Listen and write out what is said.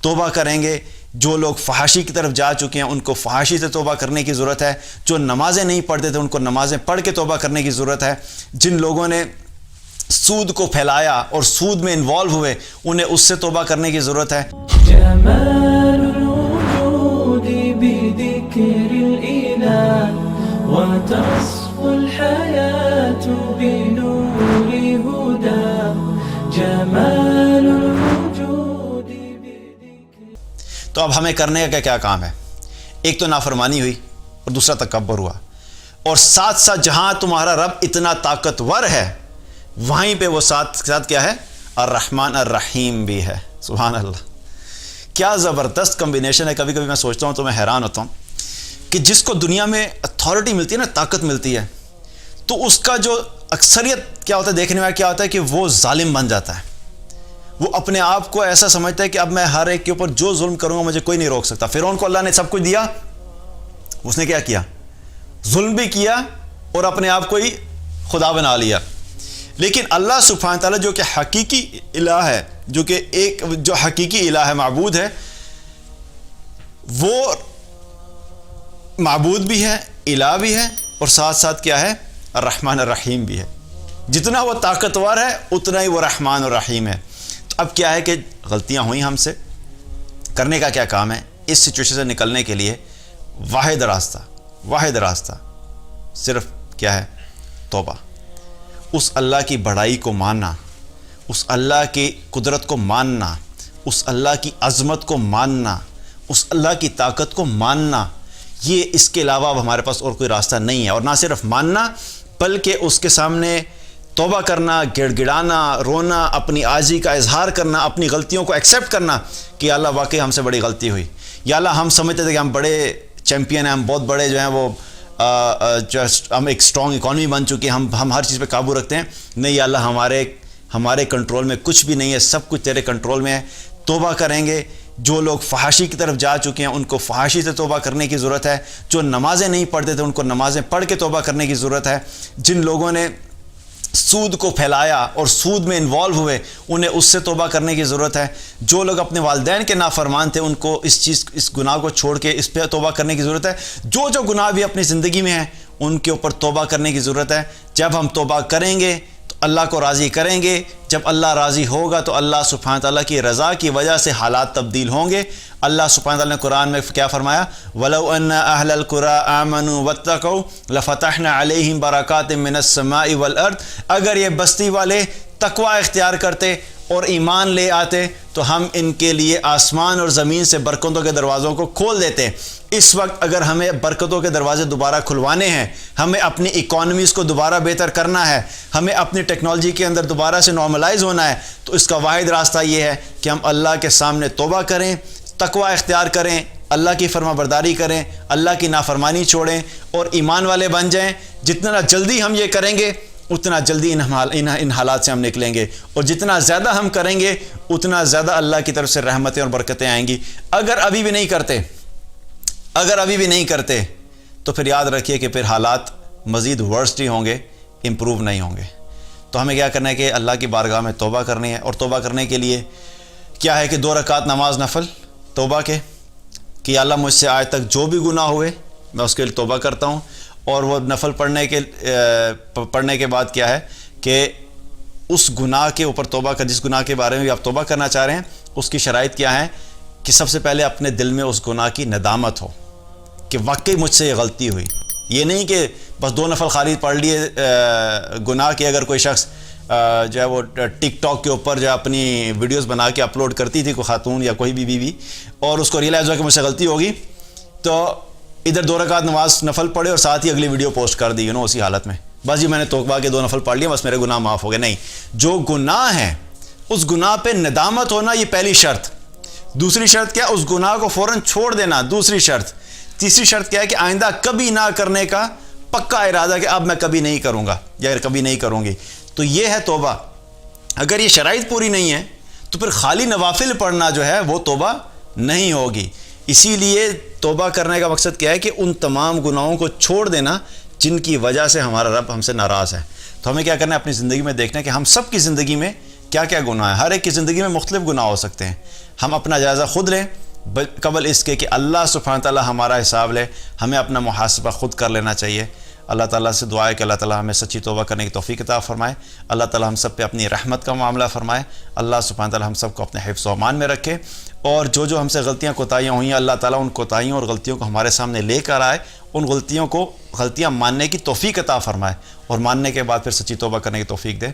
توبہ کریں گے۔ جو لوگ فحاشی کی طرف جا چکے ہیں ان کو فحاشی سے توبہ کرنے کی ضرورت ہے۔ جو نمازیں نہیں پڑھتے تھے ان کو نمازیں پڑھ کے توبہ کرنے کی ضرورت ہے۔ جن لوگوں نے سود کو پھیلایا اور سود میں انوالو ہوئے انہیں اس سے توبہ کرنے کی ضرورت ہے۔ جمال الوجود بذكر الإله وتصفو الحياة بنور هداه جمال الوجود بذكر۔ تو اب ہمیں کرنے کا کیا کام ہے؟ ایک تو نافرمانی ہوئی اور دوسرا تکبر ہوا، اور ساتھ ساتھ جہاں تمہارا رب اتنا طاقتور ہے وہیں پہ وہ ساتھ کیا ہے؟ الرحمن الرحیم بھی ہے۔ سبحان اللہ، کیا زبردست کمبینیشن ہے۔ کبھی کبھی میں سوچتا ہوں تو میں حیران ہوتا ہوں کہ جس کو دنیا میں اتھارٹی ملتی ہے نا، طاقت ملتی ہے، تو اس کا جو اکثریت کیا ہوتا ہے دیکھنے میں کیا ہوتا ہے کہ وہ ظالم بن جاتا ہے۔ وہ اپنے آپ کو ایسا سمجھتا ہے کہ اب میں ہر ایک کے اوپر جو ظلم کروں گا مجھے کوئی نہیں روک سکتا۔ فرعون کو اللہ نے سب کچھ دیا، اس نے کیا کیا؟ ظلم بھی کیا اور اپنے آپ کو ہی خدا بنا لیا۔ لیکن اللہ سبحانہ تعالیٰ جو کہ حقیقی الہ ہے، جو کہ ایک جو حقیقی الہ ہے، معبود ہے، وہ معبود بھی ہے، الہ بھی ہے، اور ساتھ ساتھ کیا ہے؟ الرحمن الرحیم بھی ہے۔ جتنا وہ طاقتور ہے اتنا ہی وہ رحمان الرحیم ہے۔ تو اب کیا ہے کہ غلطیاں ہوئیں ہم سے، کرنے کا کیا کام ہے؟ اس سچویشن سے نکلنے کے لیے واحد راستہ صرف کیا ہے؟ توبہ۔ اس اللہ کی بڑائی کو ماننا، اس اللہ کی قدرت کو ماننا، اس اللہ کی عظمت کو ماننا، اس اللہ کی طاقت کو ماننا، یہ اس کے علاوہ اب ہمارے پاس اور کوئی راستہ نہیں ہے۔ اور نہ صرف ماننا بلکہ اس کے سامنے توبہ کرنا، گڑ گڑانا، رونا، اپنی عاجزی کا اظہار کرنا، اپنی غلطیوں کو ایکسیپٹ کرنا کہ یا اللہ واقعی ہم سے بڑی غلطی ہوئی، یا اللہ ہم سمجھتے تھے کہ ہم بڑے چیمپئن ہیں، ہم بہت بڑے جو ہیں وہ ہم ایک اسٹرانگ اکانومی بن چکی ہیں، ہم ہر چیز پہ قابو رکھتے ہیں۔ نہیں یا اللہ ہمارے کنٹرول میں کچھ بھی نہیں ہے، سب کچھ تیرے کنٹرول میں ہے۔ توبہ کریں گے۔ جو لوگ فحاشی کی طرف جا چکے ہیں ان کو فحاشی سے توبہ کرنے کی ضرورت ہے۔ جو نمازیں نہیں پڑھتے تھے ان کو نمازیں پڑھ کے توبہ کرنے کی ضرورت ہے۔ جن لوگوں نے سود کو پھیلایا اور سود میں انوالو ہوئے انہیں اس سے توبہ کرنے کی ضرورت ہے۔ جو لوگ اپنے والدین کے نافرمان تھے ان کو اس گناہ کو چھوڑ کے اس پہ توبہ کرنے کی ضرورت ہے۔ جو گناہ بھی اپنی زندگی میں ہیں ان کے اوپر توبہ کرنے کی ضرورت ہے۔ جب ہم توبہ کریں گے تو اللہ کو راضی کریں گے۔ جب اللہ راضی ہوگا تو اللہ سبحانہ تعالیٰ کی رضا کی وجہ سے حالات تبدیل ہوں گے۔ اللہ سبحانہ تعالیٰ نے قرآن میں کیا فرمایا؟ وَلَوْ أَنَّ أَهْلَ الْقُرَىٰ آمَنُوا وَاتَّقَوْا لَفَتَحْنَا عَلَيْهِمْ بَرَكَاتٍ مِّنَ السَّمَاءِ وَالْأَرْضِ۔ اگر یہ بستی والے تقوی اختیار کرتے اور ایمان لے آتے تو ہم ان کے لیے آسمان اور زمین سے برکتوں کے دروازوں کو کھول دیتے۔ اس وقت اگر ہمیں برکتوں کے دروازے دوبارہ کھلوانے ہیں، ہمیں اپنی اکانومیز کو دوبارہ بہتر کرنا ہے، ہمیں اپنی ٹیکنالوجی کے اندر دوبارہ سے نارملائز ہونا ہے، تو اس کا واحد راستہ یہ ہے کہ ہم اللہ کے سامنے توبہ کریں، تقوی اختیار کریں، اللہ کی فرما برداری کریں، اللہ کی نافرمانی چھوڑیں اور ایمان والے بن جائیں۔ جتنا جلدی ہم یہ کریں گے اتنا جلدی ان حالات سے ہم نکلیں گے، اور جتنا زیادہ ہم کریں گے اتنا زیادہ اللہ کی طرف سے رحمتیں اور برکتیں آئیں گی۔ اگر ابھی بھی نہیں کرتے تو پھر یاد رکھیے کہ پھر حالات مزید ورسٹ ہی ہوں گے، امپروو نہیں ہوں گے۔ تو ہمیں کیا کرنا ہے کہ اللہ کی بارگاہ میں توبہ کرنی ہے، اور توبہ کرنے کے لیے کیا ہے کہ 2 رکعت نماز نفل توبہ کے، کہ یا اللہ مجھ سے آج تک جو بھی گناہ ہوئے میں اس کے لیے توبہ کرتا ہوں۔ اور وہ نفل پڑھنے کے بعد کیا ہے کہ اس گناہ کے اوپر توبہ کر، جس گناہ کے بارے میں بھی آپ توبہ کرنا چاہ رہے ہیں اس کی شرائط کیا ہے کہ سب سے پہلے اپنے دل میں اس گناہ کی ندامت ہو کہ واقعی مجھ سے یہ غلطی ہوئی۔ یہ نہیں کہ بس 2 نفل خالی پڑھ لیے گناہ کے۔ اگر کوئی شخص جو ہے وہ ٹک ٹاک کے اوپر جو اپنی ویڈیوز بنا کے اپلوڈ کرتی تھی، کوئی خاتون یا کوئی بھی بیوی، اور اس کو ریئلائز ہوا کہ مجھ سے غلطی ہوگی، تو ادھر 2 رکعت نماز نفل پڑھے اور ساتھ ہی اگلی ویڈیو پوسٹ کر دی اسی حالت میں، بس جی میں نے توبہ کے 2 نفل پڑھ لیے، بس میرے گناہ معاف ہو گئے۔ نہیں، جو گناہ ہے اس گناہ پہ ندامت ہونا، یہ پہلی شرط۔ دوسری شرط کیا؟ اس گناہ کو فوراً چھوڑ دینا، دوسری شرط۔ تیسری شرط کیا ہے کہ آئندہ کبھی نہ کرنے کا پکا ارادہ کہ اب میں کبھی نہیں کروں گا یا کبھی نہیں کروں گی۔ تو یہ ہے توبہ۔ اگر یہ شرائط پوری نہیں ہے تو پھر خالی نوافل پڑھنا جو ہے وہ توبہ نہیں ہوگی۔ اسی لیے توبہ کرنے کا مقصد کیا ہے کہ ان تمام گناہوں کو چھوڑ دینا جن کی وجہ سے ہمارا رب ہم سے ناراض ہے۔ تو ہمیں کیا کرنا ہے؟ اپنی زندگی میں دیکھنا ہے کہ ہم سب کی زندگی میں کیا کیا گناہ ہیں۔ ہر ایک کی زندگی میں مختلف گناہ ہو سکتے ہیں۔ ہم اپنا جائزہ خود لیں قبل اس کے کہ اللہ سبحانہ تعالیٰ ہمارا حساب لے. ہمیں اپنا محاسبہ خود کر لینا چاہیے. اللہ تعالیٰ سے دعا ہے کہ اللہ تعالیٰ ہمیں سچی توبہ کرنے کی توفیق عطا فرمائے. اللہ تعالیٰ ہم سب پہ اپنی رحمت کا معاملہ فرمائے. اللہ سبحانہ تعالیٰ ہم سب کو اپنے حفظ و امان میں رکھے. اور جو ہم سے غلطیاں کوتاہیاں ہوئی ہیں اللہ تعالیٰ ان کوتاہیوں اور غلطیوں کو ہمارے سامنے لے کر آئے. ان غلطیاں ماننے کی توفیق عطا فرمائے اور ماننے کے بعد پھر سچی توبہ کرنے کی توفیق دے.